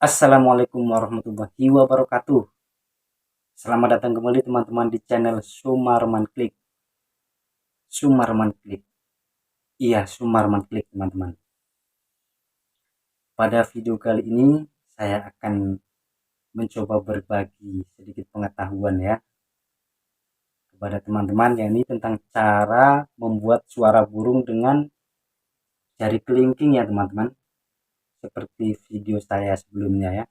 Assalamualaikum warahmatullahi wabarakatuh. Selamat datang kembali teman-teman di channel Sumarman Klik. Sumarman Klik. Iya, Sumarman Klik teman-teman. Pada video kali ini saya akan mencoba berbagi sedikit pengetahuan ya kepada teman-teman, yakni tentang cara membuat suara burung dengan jari kelingking ya teman-teman. Seperti video saya sebelumnya ya.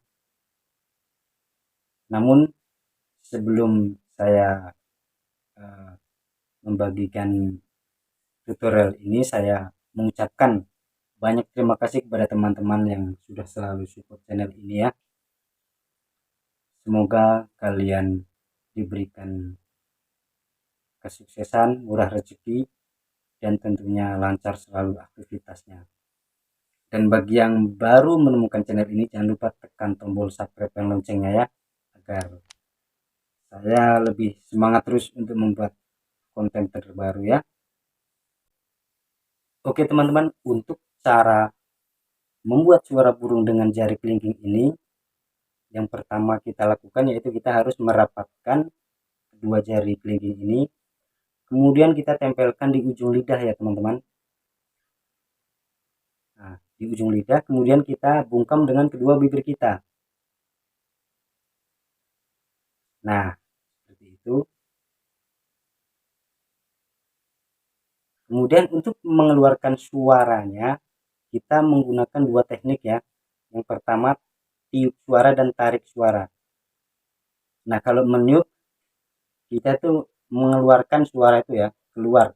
Namun sebelum saya membagikan tutorial ini, saya mengucapkan banyak terima kasih kepada teman-teman yang sudah selalu support channel ini ya. Semoga kalian diberikan kesuksesan, murah rezeki, dan tentunya lancar selalu aktivitasnya. Dan bagi yang baru menemukan channel ini, jangan lupa tekan tombol subscribe dan loncengnya ya, agar saya lebih semangat terus untuk membuat konten terbaru ya. Oke teman-teman, untuk cara membuat suara burung dengan jari kelingking ini, yang pertama kita lakukan yaitu kita harus merapatkan kedua jari kelingking ini, kemudian kita tempelkan di ujung lidah ya teman-teman. Nah, di ujung lidah, kemudian kita bungkam dengan kedua bibir kita. Nah, seperti itu. Kemudian untuk mengeluarkan suaranya, kita menggunakan dua teknik ya. Yang pertama, tiup suara dan tarik suara. Nah, kalau meniup, kita tuh mengeluarkan suara itu ya, keluar.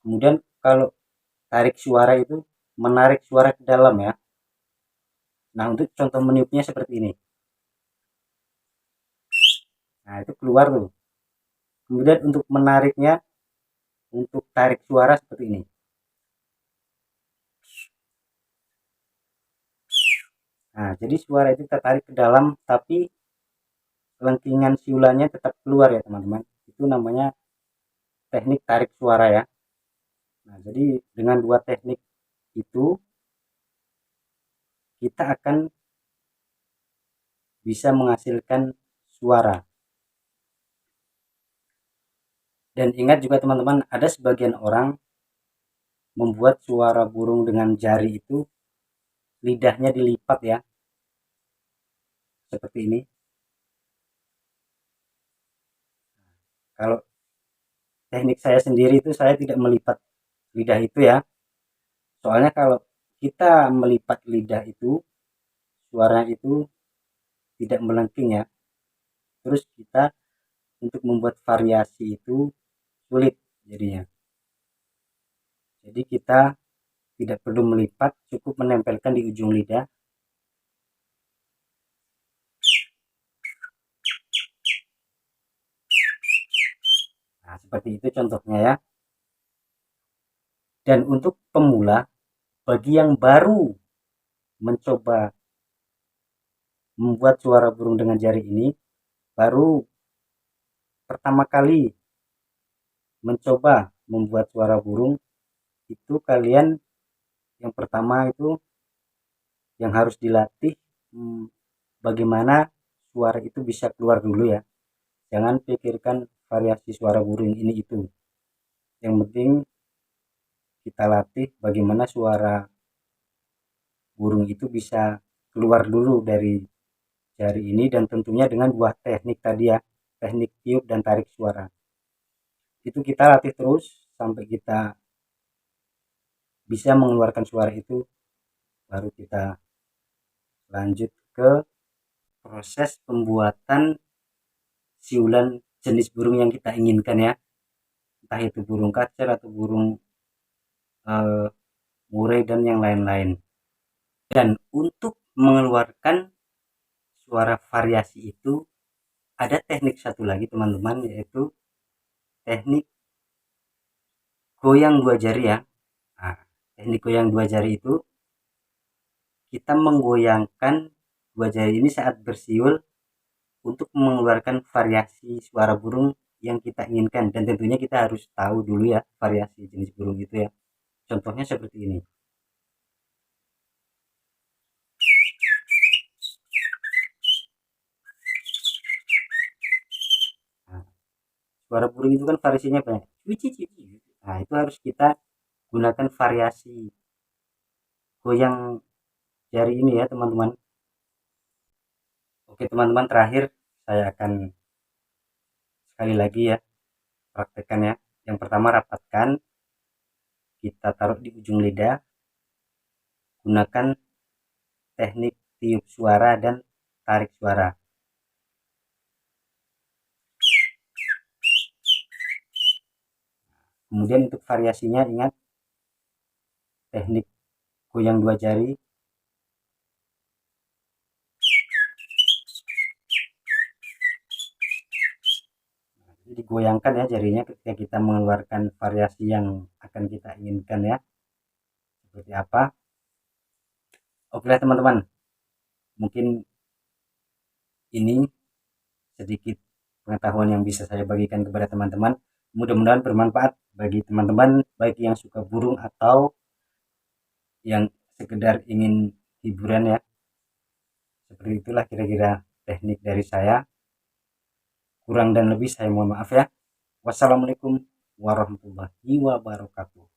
Kemudian kalau tarik suara itu menarik suara ke dalam ya. Nah, untuk contoh meniupnya seperti ini. Nah, itu keluar tuh. Kemudian untuk menariknya, untuk tarik suara seperti ini. Nah, jadi suara itu tertarik ke dalam, tapi kelengkingan siulannya tetap keluar ya teman-teman. Itu namanya teknik tarik suara ya. Nah, jadi dengan dua teknik itu kita akan bisa menghasilkan suara. Dan ingat juga teman-teman, ada sebagian orang membuat suara burung dengan jari itu lidahnya dilipat ya. Seperti ini. Kalau teknik saya sendiri itu saya tidak melipat lidah itu ya. Soalnya kalau kita melipat lidah itu, suaranya itu tidak melengking ya. Terus kita untuk membuat variasi itu sulit jadinya. Jadi kita tidak perlu melipat, cukup menempelkan di ujung lidah. Nah, seperti itu contohnya ya. Dan untuk pemula, bagi yang baru mencoba membuat suara burung dengan jari ini, baru pertama kali mencoba membuat suara burung, itu kalian yang pertama itu yang harus dilatih bagaimana suara itu bisa keluar dulu ya. Jangan pikirkan variasi suara burung ini itu. Yang penting kita latih bagaimana suara burung itu bisa keluar dulu dari jari ini, dan tentunya dengan dua teknik tadi ya, teknik tiup dan tarik suara. Itu kita latih terus sampai kita bisa mengeluarkan suara itu, baru kita lanjut ke proses pembuatan siulan jenis burung yang kita inginkan ya, entah itu burung kacer atau burung murai dan yang lain-lain. Dan untuk mengeluarkan suara variasi itu ada teknik satu lagi teman-teman, yaitu teknik goyang dua jari ya. Nah, teknik goyang dua jari itu kita menggoyangkan dua jari ini saat bersiul untuk mengeluarkan variasi suara burung yang kita inginkan, dan tentunya kita harus tahu dulu ya variasi jenis burung itu ya. Contohnya seperti ini. suara burung itu kan variasinya banyak. Nah, itu harus kita gunakan variasi goyang jari ini ya teman-teman. Oke teman-teman, terakhir saya akan sekali lagi ya praktekkan ya. Yang pertama, rapatkan, kita taruh di ujung lidah, gunakan teknik tiup suara dan tarik suara. Kemudian untuk variasinya ingat teknik goyang dua jari. Jadi digoyangkan ya jarinya ketika kita mengeluarkan variasi yang akan kita inginkan ya. Seperti apa? Oke lah teman-teman, mungkin ini sedikit pengetahuan yang bisa saya bagikan kepada teman-teman. Mudah-mudahan bermanfaat bagi teman-teman, baik yang suka burung atau yang sekedar ingin hiburan ya. Seperti itulah kira-kira teknik dari saya. Kurang dan lebih saya mohon maaf ya. Wassalamualaikum warahmatullahi wabarakatuh.